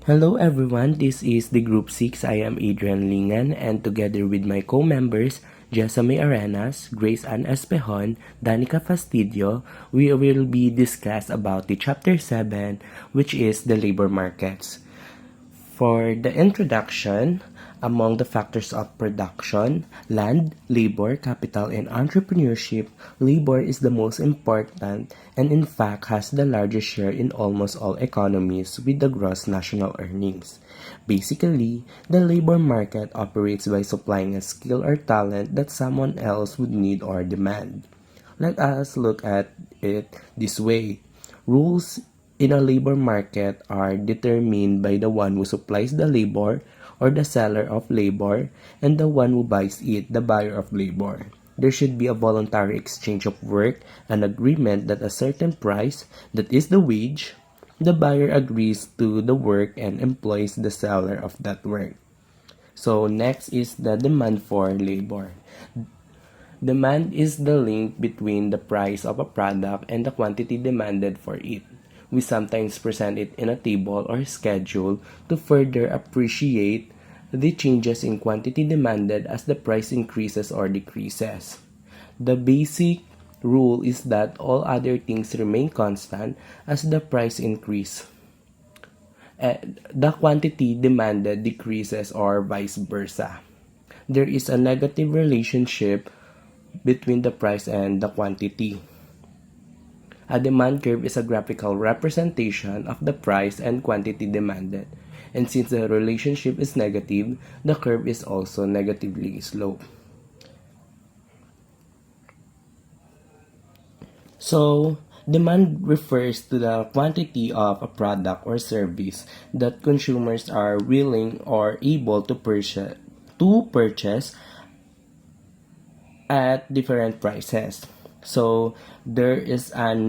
Hello everyone, this is the Group 6. I am Adrian Lingan and together with my co-members, Jessamay Arenas, Grace Ann Espejon, Danica Fastidio, we will be discuss about the Chapter 7, which is the labor markets. For the introduction, among the factors of production, land, labor, capital, and entrepreneurship, labor is the most important and in fact has the largest share in almost all economies with the gross national earnings. Basically, the labor market operates by supplying a skill or talent that someone else would need or demand. Let us look at it this way. Rules in a labor market are determined by the one who supplies the labor or the seller of labor and the one who buys it, the buyer of labor. There should be a voluntary exchange of work, an agreement that a certain price, that is the wage, the buyer agrees to the work and employs the seller of that work. So next is the demand for labor. Demand is the link between the price of a product and the quantity demanded for it. We sometimes present it in a table or schedule to further appreciate the changes in quantity demanded as the price increases or decreases. The basic rule is that all other things remain constant as the price increase. The quantity demanded decreases or vice versa. There is a negative relationship between the price and the quantity. A demand curve is a graphical representation of the price and quantity demanded. And since the relationship is negative, the curve is also negatively sloped. So, demand refers to the quantity of a product or service that consumers are willing or able to purchase at different prices. So there is an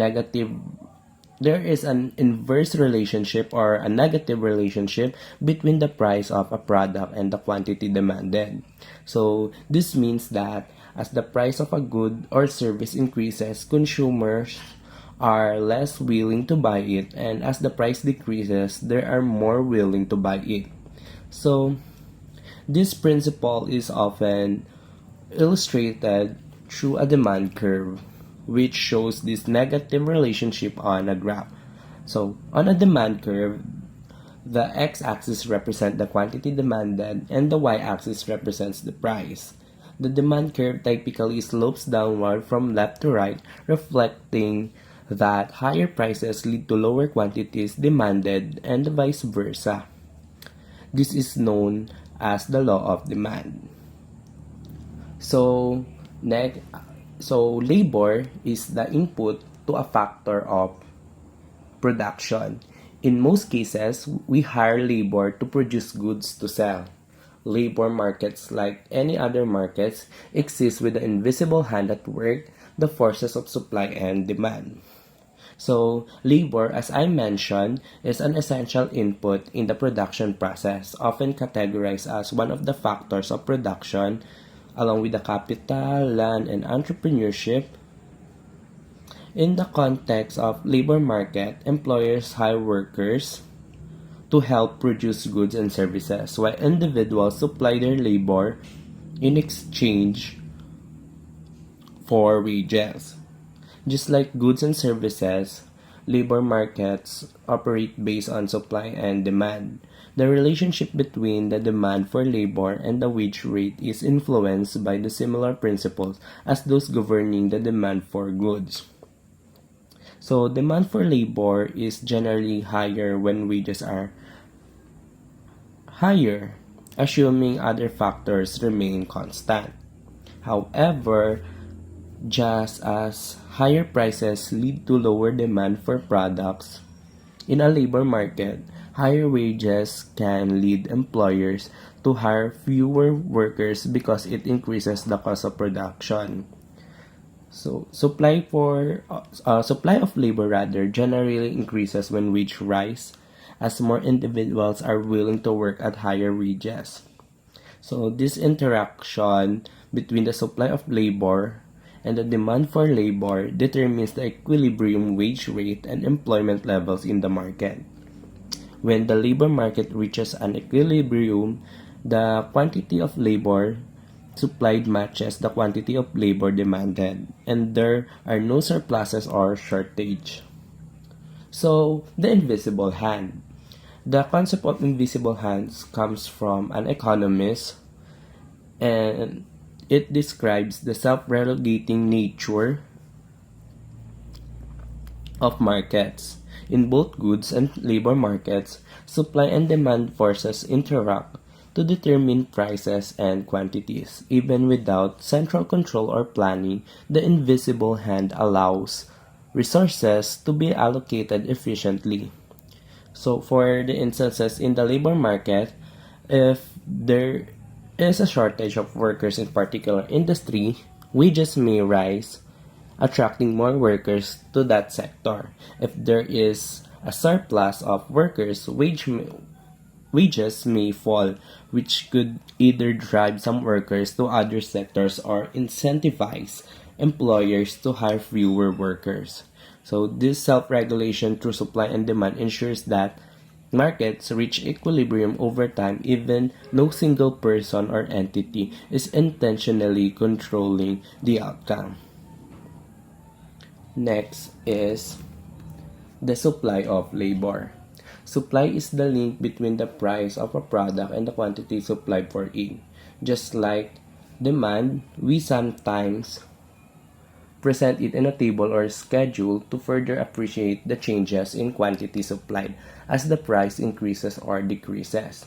inverse relationship or a negative relationship between the price of a product and the quantity demanded. So this means that as the price of a good or service increases, consumers are less willing to buy it, and as the price decreases, they are more willing to buy it. So this principle is often illustrated through a demand curve, which shows this negative relationship on a graph. So, on a demand curve, the x-axis represents the quantity demanded and the y-axis represents the price. The demand curve typically slopes downward from left to right, reflecting that higher prices lead to lower quantities demanded and vice versa. This is known as the law of demand. So, labor is the input to a factor of production. In most cases, we hire labor to produce goods to sell. Labor markets, like any other markets, exist with the invisible hand at work, the forces of supply and demand. So, labor, as I mentioned, is an essential input in the production process, often categorized as one of the factors of production, along with the capital, land, and entrepreneurship. In the context of labor market, employers hire workers to help produce goods and services, while individuals supply their labor in exchange for wages. Just like goods and services, labor markets operate based on supply and demand. The relationship between the demand for labor and the wage rate is influenced by the similar principles as those governing the demand for goods. So, demand for labor is generally higher when wages are higher, assuming other factors remain constant. However, just as higher prices lead to lower demand for products in a labor market, higher wages can lead employers to hire fewer workers because it increases the cost of production. So, supply of labor rather generally increases when wage rise, as more individuals are willing to work at higher wages. So, this interaction between the supply of labor and the demand for labor determines the equilibrium wage rate and employment levels in the market. When the labor market reaches an equilibrium, the quantity of labor supplied matches the quantity of labor demanded, and there are no surpluses or shortage. So, the invisible hand. The concept of invisible hands comes from an economist, and it describes the self-regulating nature of markets. In both goods and labor markets, supply and demand forces interact to determine prices and quantities. Even without central control or planning, the invisible hand allows resources to be allocated efficiently. So, for the instances in the labor market, if there is a shortage of workers in particular industry, wages may rise, attracting more workers to that sector. If there is a surplus of workers, wages may fall, which could either drive some workers to other sectors or incentivize employers to hire fewer workers. So this self-regulation through supply and demand ensures that markets reach equilibrium over time even no single person or entity is intentionally controlling the outcome. Next is the supply of labor. Supply is the link between the price of a product and the quantity supplied for it. Just like demand, we sometimes present it in a table or schedule to further appreciate the changes in quantity supplied as the price increases or decreases.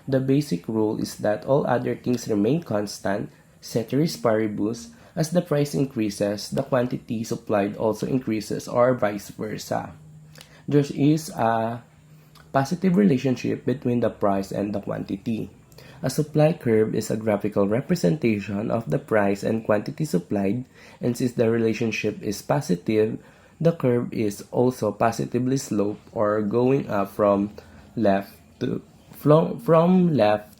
The basic rule is that all other things remain constant, ceteris paribus. As the price increases, the quantity supplied also increases, or vice versa. There is a positive relationship between the price and the quantity. A supply curve is a graphical representation of the price and quantity supplied, and since the relationship is positive, the curve is also positively sloped or going up from left to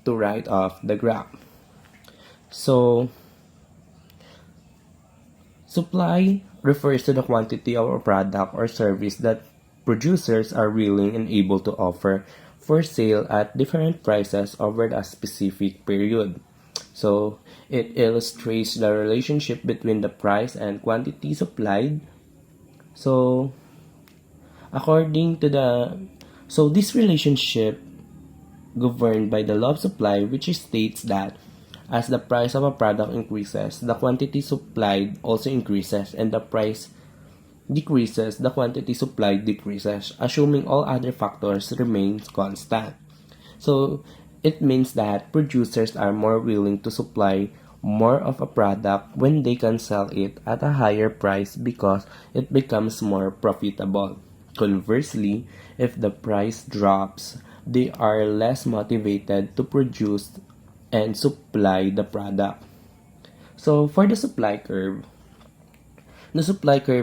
right of the graph. So, supply refers to the quantity of a product or service that producers are willing and able to offer for sale at different prices over a specific period. So, it illustrates the relationship between the price and quantity supplied. So, according to this relationship governed by the law of supply, which states that as the price of a product increases, the quantity supplied also increases, and the price decreases, the quantity supplied decreases, assuming all other factors remain constant. So, it means that producers are more willing to supply more of a product when they can sell it at a higher price because it becomes more profitable. Conversely, if the price drops, they are less motivated to produce and supply the product. So, for the supply curve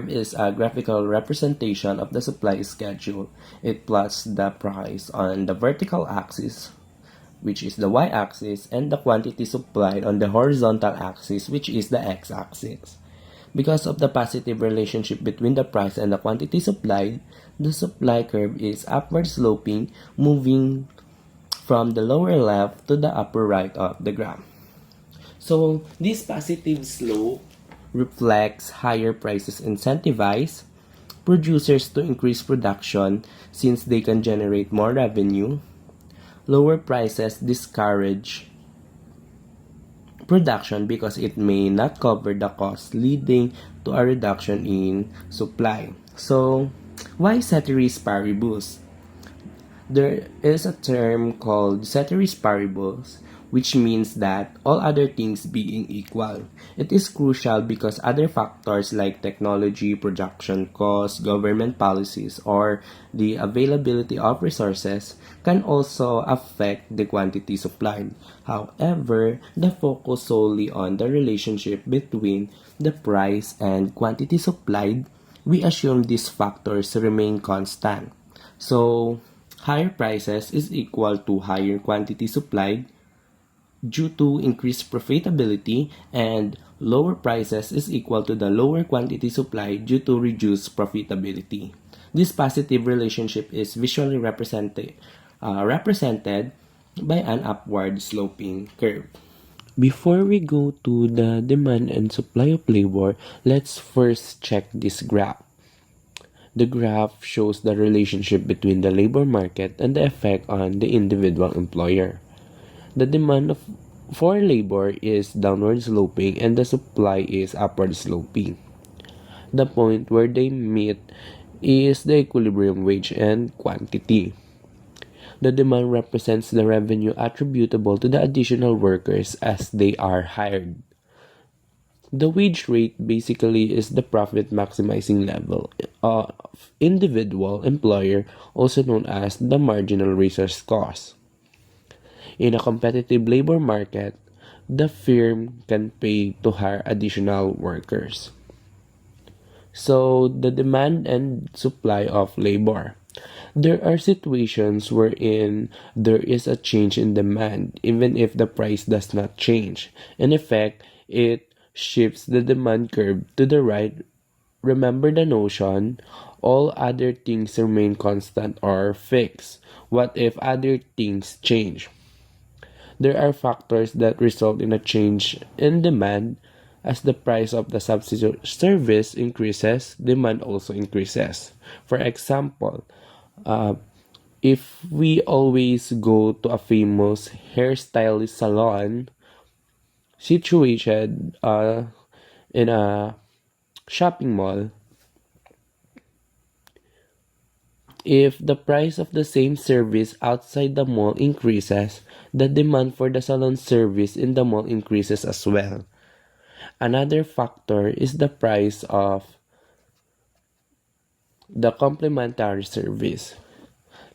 is a graphical representation of the supply schedule. It plots the price on the vertical axis, which is the y-axis, and the quantity supplied on the horizontal axis, which is the x-axis. Because of the positive relationship between the price and the quantity supplied, the supply curve is upward sloping, moving from the lower left to the upper right of the graph. So, this positive slope reflects higher prices incentivize producers to increase production since they can generate more revenue. Lower prices discourage production because it may not cover the cost, leading to a reduction in supply. So, why ceteris paribus? There is a term called ceteris paribus, which means that all other things being equal. It is crucial because other factors like technology, production costs, government policies, or the availability of resources can also affect the quantity supplied. However, the focus solely on the relationship between the price and quantity supplied, we assume these factors remain constant. So, higher prices is equal to higher quantity supplied due to increased profitability, and lower prices is equal to the lower quantity supplied due to reduced profitability. This positive relationship is visually represented by an upward sloping curve. Before we go to the demand and supply of labor, let's first check this graph. The graph shows the relationship between the labor market and the effect on the individual employer. The demand for labor is downward sloping and the supply is upward sloping. The point where they meet is the equilibrium wage and quantity. The demand represents the revenue attributable to the additional workers as they are hired. The wage rate basically is the profit maximizing level of individual employer, also known as the marginal resource cost. In a competitive labor market, the firm can pay to hire additional workers. So, the demand and supply of labor. There are situations wherein there is a change in demand, even if the price does not change. In effect, it shifts the demand curve to the right. Remember the notion, all other things remain constant or fixed. What if other things change? There are factors that result in a change in demand. As the price of the substitute service increases, demand also increases. For example, uh, if we always go to a famous hairstylist salon situated in a shopping mall, if the price of the same service outside the mall increases, the demand for the salon service in the mall increases as well. Another factor is the price of the complementary service.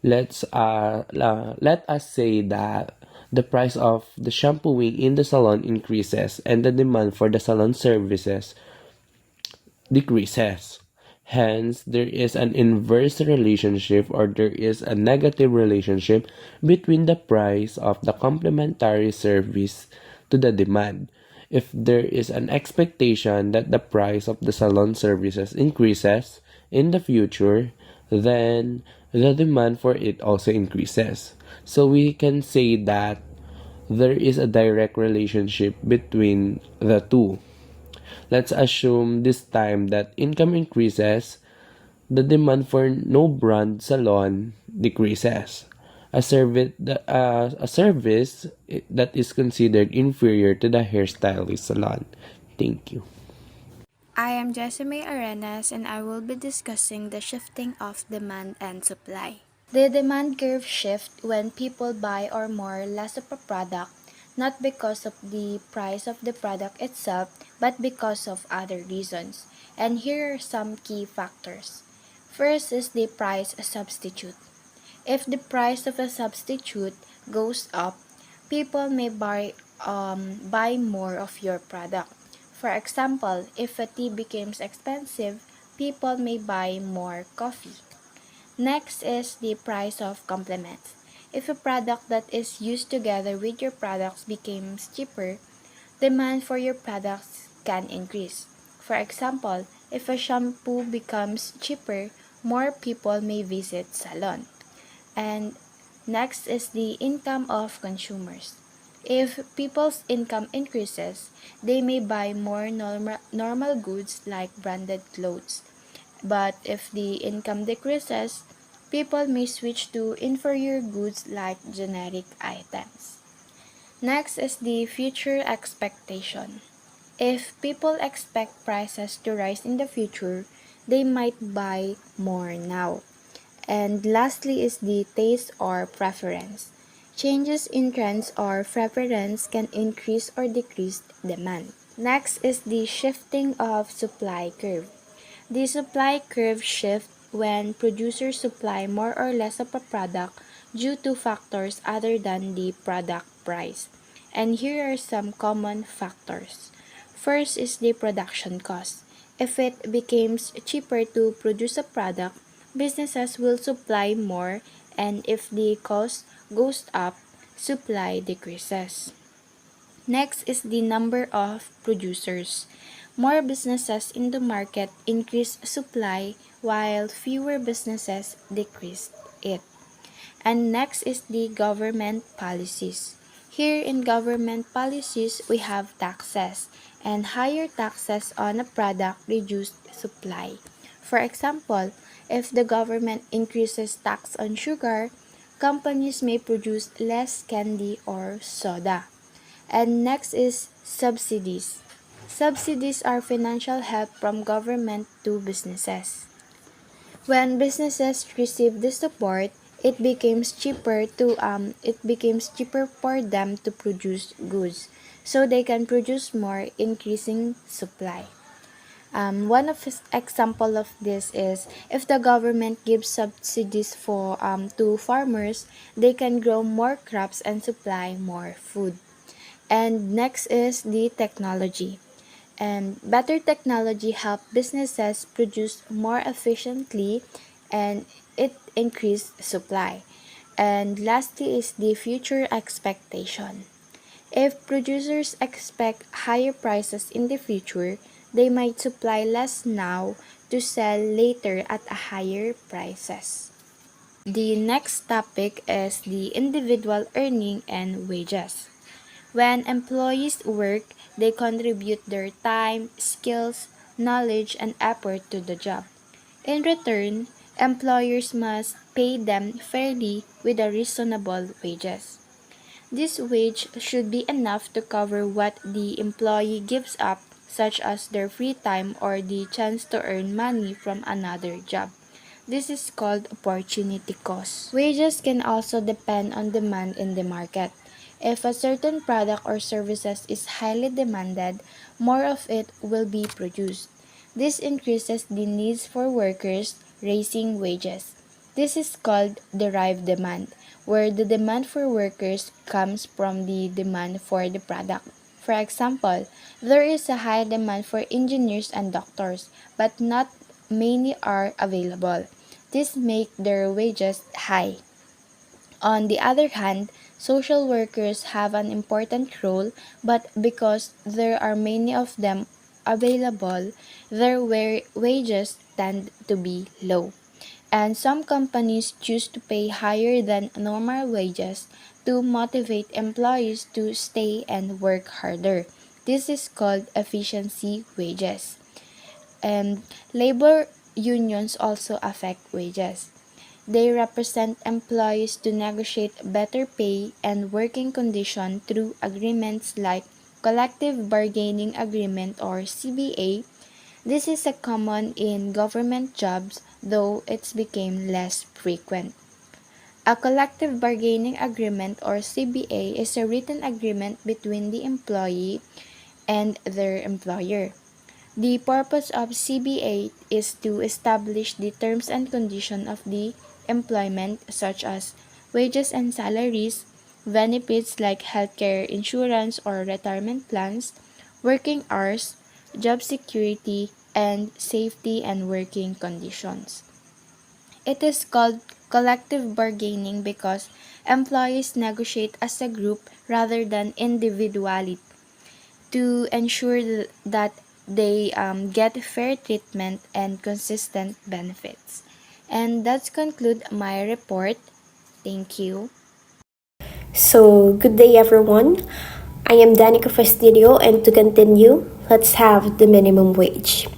Let us say that the price of the shampooing in the salon increases and the demand for the salon services decreases. Hence, there is an inverse relationship or there is a negative relationship between the price of the complementary service to the demand. If there is an expectation that the price of the salon services increases in the future, then the demand for it also increases. So we can say that there is a direct relationship between the two. Let's assume this time that income increases, the demand for no brand salon decreases. A service that is considered inferior to the hairstylist salon. Thank you. I am Jesime Arenas and I will be discussing the shifting of demand and supply. The demand curve shift when people buy or more less of a product, not because of the price of the product itself, but because of other reasons. And here are some key factors. First is the price substitute. If the price of a substitute goes up, people may buy more of your product. For example, if a tea becomes expensive, people may buy more coffee. Next is the price of complements. If a product that is used together with your products becomes cheaper, demand for your products can increase. For example, if a shampoo becomes cheaper, more people may visit salon. And next is the income of consumers. If people's income increases, they may buy more normal goods like branded clothes. But if the income decreases, people may switch to inferior goods like generic items. Next is the future expectation. If people expect prices to rise in the future, they might buy more now. And lastly is the taste or preference. Changes in trends or preference can increase or decrease demand. Next is the shifting of supply curve. The supply curve shifts when producers supply more or less of a product due to factors other than the product price. And here are some common factors. First is the production cost. If it becomes cheaper to produce a product, businesses will supply more, and if the cost goes up, supply decreases. Next is the number of producers. More businesses in the market increase supply while fewer businesses decrease it. And next is the government policies. Here in government policies, we have taxes, and higher taxes on a product reduce supply. For example, if the government increases tax on sugar, companies may produce less candy or soda. And next is subsidies. Subsidies are financial help from government to businesses. When businesses receive the support, it becomes cheaper for them to produce goods, so they can produce more, increasing supply. One of his example of this is if the government gives subsidies for to farmers, they can grow more crops and supply more food. And next is the technology. And better technology help businesses produce more efficiently, and it increase supply. And lastly is the future expectation. If producers expect higher prices in the future, they might supply less now to sell later at a higher prices. The next topic is the individual earning and wages. When employees work, they contribute their time, skills, knowledge, and effort to the job. In return, employers must pay them fairly with a reasonable wages. This wage should be enough to cover what the employee gives up, such as their free time or the chance to earn money from another job. This is called opportunity cost. Wages can also depend on demand in the market. If a certain product or services is highly demanded, more of it will be produced. This increases the needs for workers, raising wages. This is called derived demand, where the demand for workers comes from the demand for the product. For example, there is a high demand for engineers and doctors, but not many are available. This makes their wages high. On the other hand, social workers have an important role, but because there are many of them available, their wages tend to be low. And some companies choose to pay higher than normal wages to motivate employees to stay and work harder. This is called efficiency wages. And labor unions also affect wages. They represent employees to negotiate better pay and working conditions through agreements like collective bargaining agreement or CBA. This is a common in government jobs, though it's became less frequent. A collective bargaining agreement or CBA is a written agreement between the employee and their employer. The purpose of CBA is to establish the terms and conditions of the employment, such as wages and salaries, benefits like healthcare insurance or retirement plans, working hours, job security, and safety and working conditions. It is called collective bargaining because employees negotiate as a group rather than individually to ensure that they get fair treatment and consistent benefits. And that's conclude my report. Thank you. So, good day everyone. I am Danica Fastidio, and to continue, let's have the minimum wage.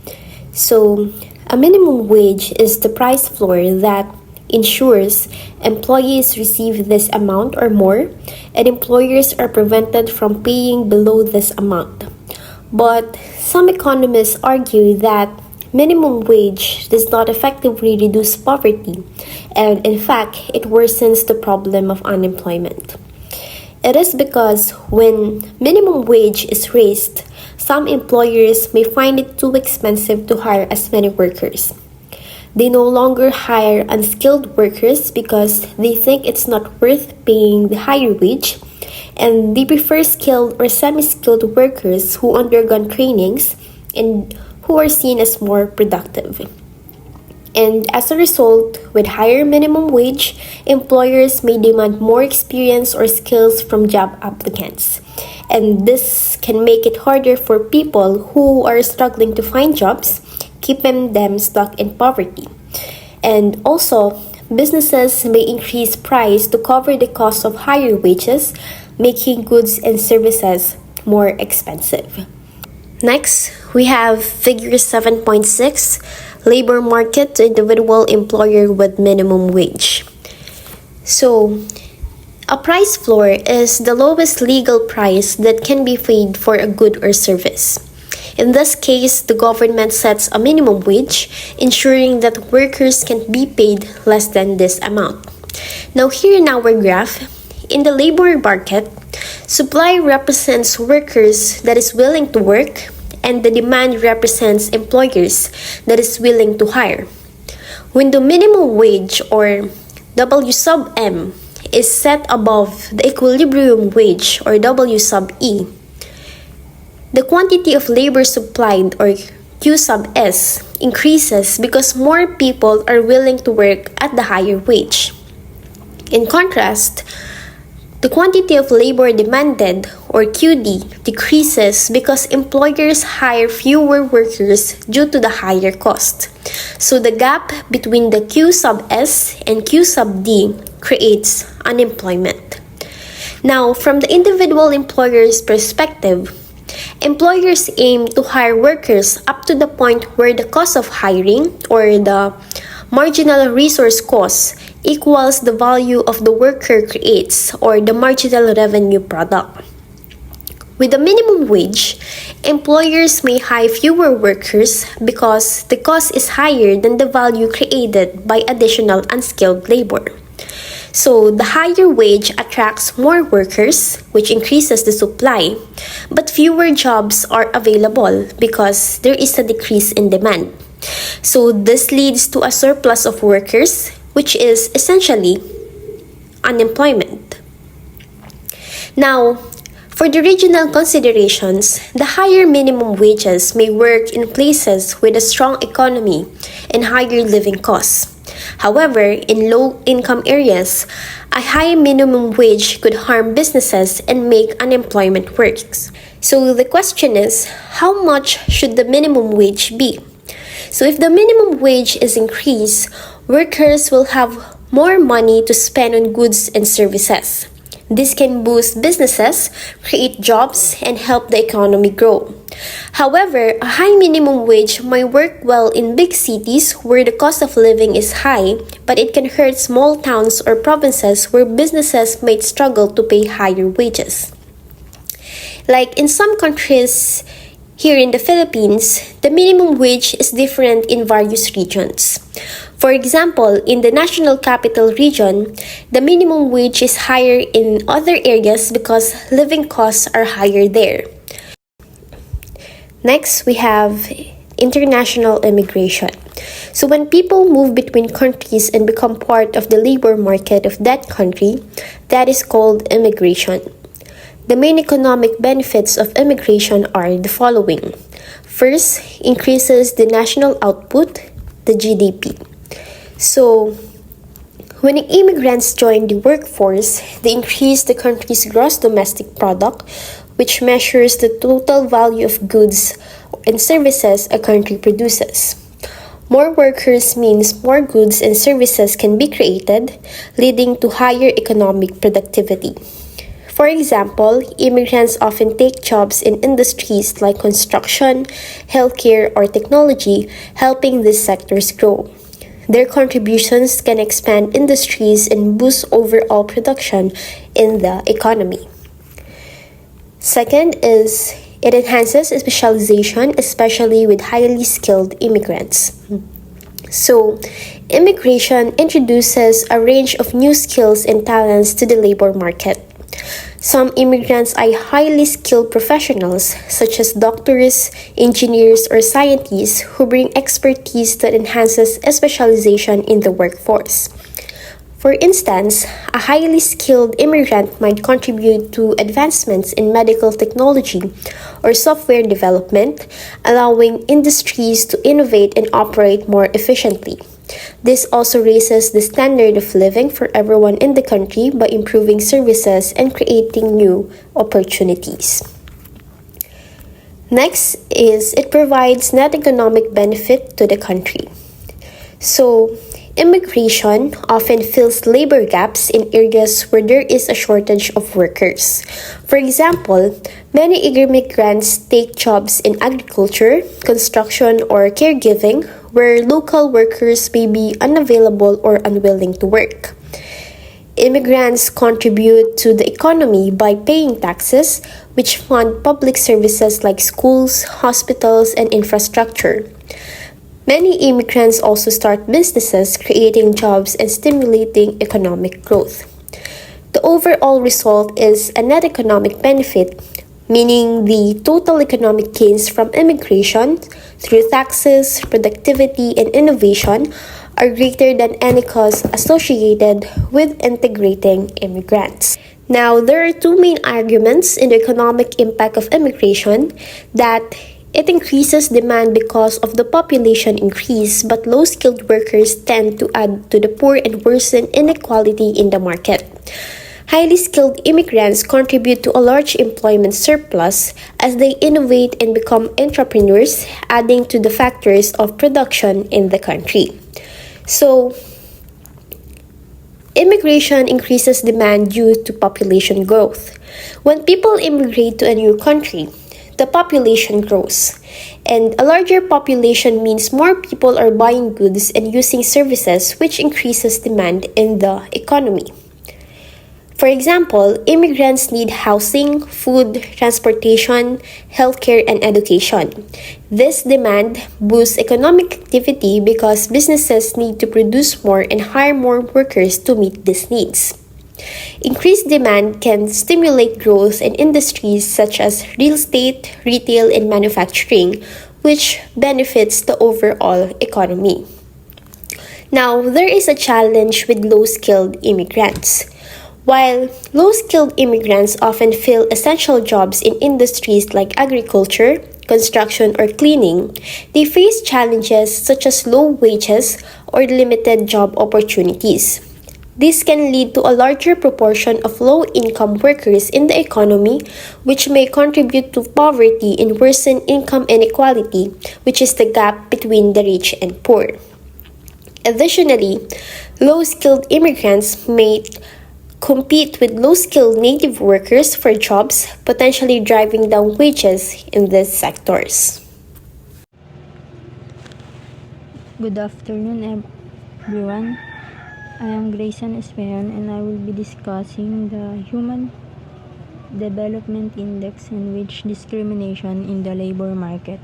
So, a minimum wage is the price floor that ensures employees receive this amount or more, and employers are prevented from paying below this amount. But some economists argue that minimum wage does not effectively reduce poverty, and in fact, it worsens the problem of unemployment. It is because when minimum wage is raised, some employers may find it too expensive to hire as many workers. They no longer hire unskilled workers because they think it's not worth paying the higher wage, and they prefer skilled or semi-skilled workers who undergone trainings and who are seen as more productive. And as a result, with higher minimum wage, employers may demand more experience or skills from job applicants. And this can make it harder for people who are struggling to find jobs, keeping them stuck in poverty. And also, businesses may increase price to cover the cost of higher wages, making goods and services more expensive. Next, we have figure 7.6, labor market to individual employer with minimum wage. So, a price floor is the lowest legal price that can be paid for a good or service. In this case, the government sets a minimum wage, ensuring that workers can be paid less than this amount. Now here in our graph, in the labor market, supply represents workers that is willing to work, and the demand represents employers that is willing to hire. When the minimum wage, or W sub M, is set above the equilibrium wage, or W sub E, the quantity of labor supplied, or Q sub S, increases because more people are willing to work at the higher wage. In contrast, the quantity of labor demanded, or QD, decreases because employers hire fewer workers due to the higher cost. So the gap between the Q sub S and Q sub D creates unemployment. Now, from the individual employer's perspective, employers aim to hire workers up to the point where the cost of hiring, or the marginal resource cost, equals the value of the worker creates, or the marginal revenue product. With the minimum wage, employers may hire fewer workers because the cost is higher than the value created by additional unskilled labor. So the higher wage attracts more workers, which increases the supply, but fewer jobs are available because there is a decrease in demand. So this leads to a surplus of workers, which is essentially unemployment. Now, for the regional considerations, the higher minimum wages may work in places with a strong economy and higher living costs. However, in low-income areas, a high minimum wage could harm businesses and make unemployment worse. So the question is, how much should the minimum wage be? So if the minimum wage is increased, workers will have more money to spend on goods and services. This can boost businesses, create jobs, and help the economy grow. However, a high minimum wage might work well in big cities where the cost of living is high, but it can hurt small towns or provinces where businesses might struggle to pay higher wages. Like in some countries, here in the Philippines, the minimum wage is different in various regions. For example, in the National Capital Region, the minimum wage is higher in other areas because living costs are higher there. Next, we have international immigration. So when people move between countries and become part of the labor market of that country, that is called immigration. The main economic benefits of immigration are the following. First, increases the national output, the GDP. So, when immigrants join the workforce, they increase the country's gross domestic product, which measures the total value of goods and services a country produces. More workers means more goods and services can be created, leading to higher economic productivity. For example, immigrants often take jobs in industries like construction, healthcare, or technology, helping these sectors grow. Their contributions can expand industries and boost overall production in the economy. Second is, it enhances specialization, especially with highly skilled immigrants. So, immigration introduces a range of new skills and talents to the labor market. Some immigrants are highly skilled professionals, such as doctors, engineers, or scientists who bring expertise that enhances specialization in the workforce. For instance, a highly skilled immigrant might contribute to advancements in medical technology or software development, allowing industries to innovate and operate more efficiently. This also raises the standard of living for everyone in the country by improving services and creating new opportunities. Next is, it provides net economic benefit to the country. So, Immigration often fills labor gaps in areas where there is a shortage of workers. For example, many immigrants take jobs in agriculture, construction, or caregiving where local workers may be unavailable or unwilling to work. Immigrants contribute to the economy by paying taxes, which fund public services like schools, hospitals, and infrastructure. Many immigrants also start businesses, creating jobs and stimulating economic growth. The overall result is a net economic benefit, meaning the total economic gains from immigration through taxes, productivity, and innovation are greater than any costs associated with integrating immigrants. Now, there are two main arguments in the economic impact of immigration: that it increases demand because of the population increase, but low-skilled workers tend to add to the poor and worsen inequality in the market. Highly skilled immigrants contribute to a large employment surplus as they innovate and become entrepreneurs, adding to the factors of production in the country. So, immigration increases demand due to population growth. When people immigrate to a new country, the population grows, and a larger population means more people are buying goods and using services, which increases demand in the economy. For example, immigrants need housing, food, transportation, healthcare, and education. This demand boosts economic activity because businesses need to produce more and hire more workers to meet these needs. Increased demand can stimulate growth in industries such as real estate, retail, and manufacturing, which benefits the overall economy. Now, there is a challenge with low-skilled immigrants. While low-skilled immigrants often fill essential jobs in industries like agriculture, construction, or cleaning, they face challenges such as low wages or limited job opportunities. This can lead to a larger proportion of low-income workers in the economy, which may contribute to poverty and worsen income inequality, which is the gap between the rich and poor. Additionally, low-skilled immigrants may compete with low-skilled native workers for jobs, potentially driving down wages in these sectors. Good afternoon, everyone. I am Grayson Espeon, and I will be discussing the Human Development Index and wage discrimination in the labor market.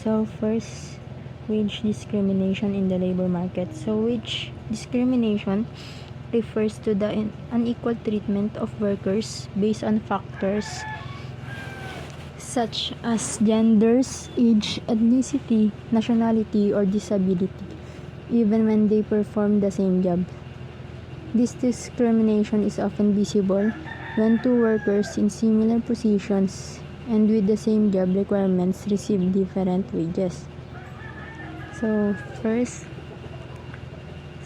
So first, wage discrimination in the labor market. So wage discrimination refers to the unequal treatment of workers based on factors such as genders, age, ethnicity, nationality, or disability, even when they perform the same job. This discrimination is often visible when two workers in similar positions and with the same job requirements receive different wages.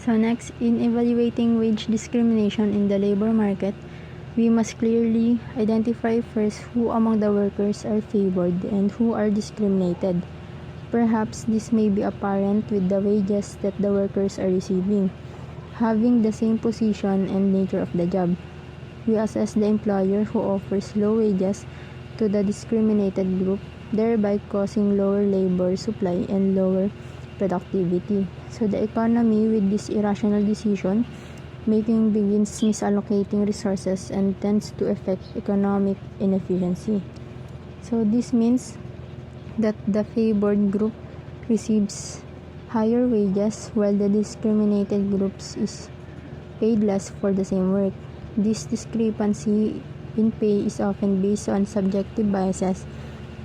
Next, in evaluating wage discrimination in the labor market, we must clearly identify first who among the workers are favored and who are discriminated. Perhaps this may be apparent with the wages that the workers are receiving, having the same position and nature of the job. We assess the employer who offers low wages to the discriminated group, thereby causing lower labor supply and lower productivity. So the economy, with this irrational decision making, begins misallocating resources and tends to affect economic inefficiency. So this means that the favored group receives higher wages while the discriminated groups is paid less for the same work. This discrepancy in pay is often based on subjective biases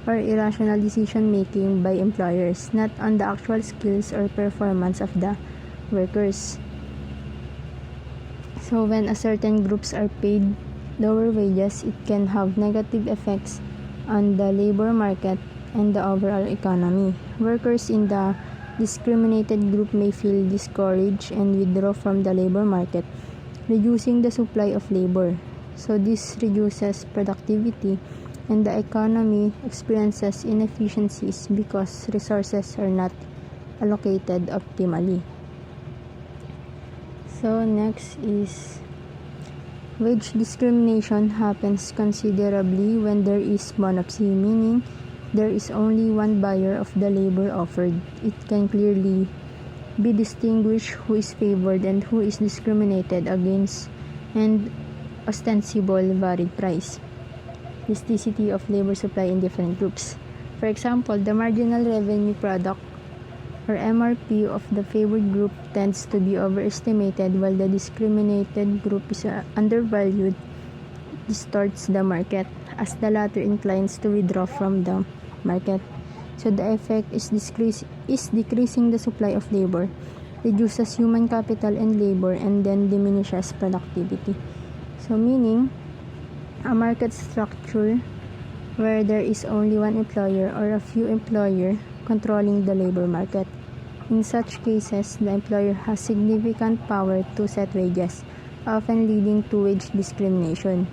or irrational decision-making by employers, not on the actual skills or performance of the workers. So when a certain groups are paid lower wages, it can have negative effects on the labor market and the overall economy. Workers in the discriminated group may feel discouraged and withdraw from the labor market, reducing the supply of labor. So this reduces productivity, and the economy experiences inefficiencies because resources are not allocated optimally. So next is wage discrimination happens considerably when there is monopsy, meaning there is only one buyer of the labor offered. It can clearly be distinguished who is favored and who is discriminated against, and ostensible varied price. Elasticity of labor supply in different groups. For example, the marginal revenue product or MRP of the favored group tends to be overestimated while the discriminated group is undervalued, distorts the market as the latter inclines to withdraw from the market. So the effect is decreasing the supply of labor, reduces human capital and labor, and then diminishes productivity. So meaning, a market structure where there is only one employer or a few employers controlling the labor market. In such cases, the employer has significant power to set wages, often leading to wage discrimination.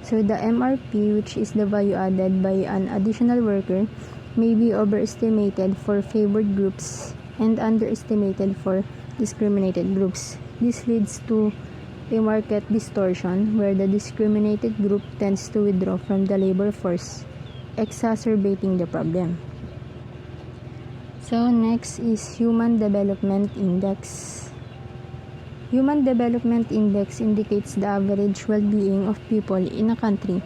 So the MRP, which is the value added by an additional worker, may be overestimated for favored groups and underestimated for discriminated groups. This leads to a market distortion where the discriminated group tends to withdraw from the labor force, exacerbating the problem. So next is Human Development Index. Human Development Index indicates the average well-being of people in a country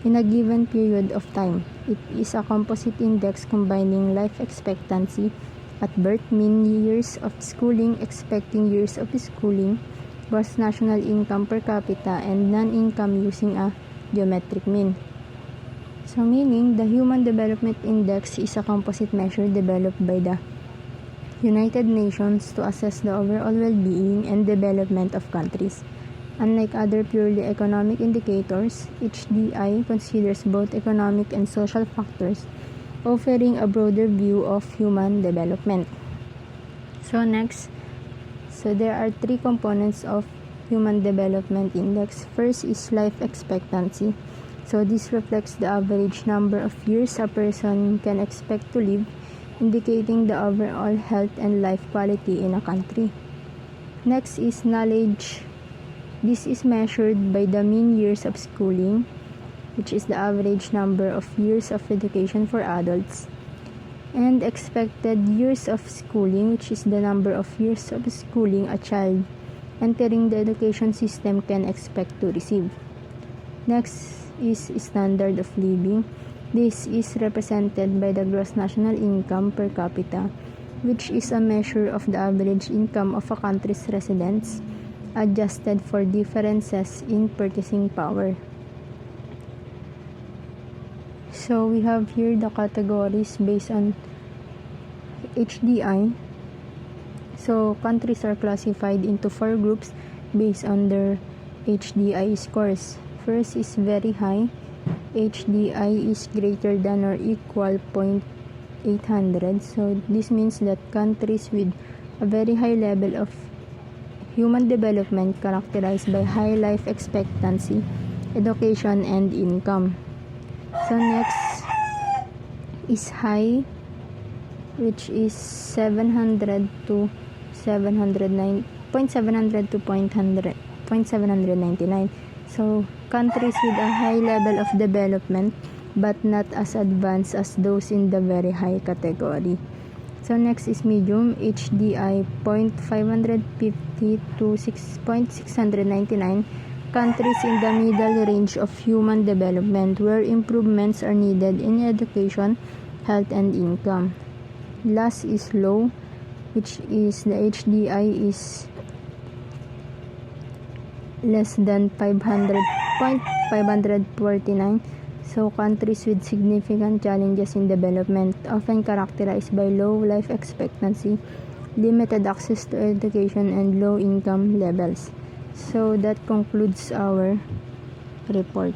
in a given period of time. It is a composite index combining life expectancy at birth, mean years of schooling, expecting years of schooling, gross national income per capita, and non-income using a geometric mean. So meaning, the Human Development Index is a composite measure developed by the United Nations to assess the overall well-being and development of countries. Unlike other purely economic indicators, HDI considers both economic and social factors, offering a broader view of human development. So next, there are three components of Human Development Index. First is life expectancy. So this reflects the average number of years a person can expect to live, indicating the overall health and life quality in a country. Next is knowledge. This is measured by the mean years of schooling, which is the average number of years of education for adults, and expected years of schooling, which is the number of years of schooling a child entering the education system can expect to receive. Next is standard of living. This is represented by the gross national income per capita, which is a measure of the average income of a country's residents, adjusted for differences in purchasing power. So we have here the categories based on HDI. So countries are classified into 4 groups based on their HDI scores. First is very high. HDI is greater than or equal 0.800. So this means that countries with a very high level of human development characterized by high life expectancy, education, and income. So next is high, which is 700 to 0.799. So countries with a high level of development but not as advanced as those in the very high category. So next is medium, HDI 0.550 to 6.699, countries in the middle range of human development where improvements are needed in education, health, and income. Last is low, which is the HDI is less than 549. So countries with significant challenges in development, often characterized by low life expectancy, limited access to education, and low income levels. So that concludes our report.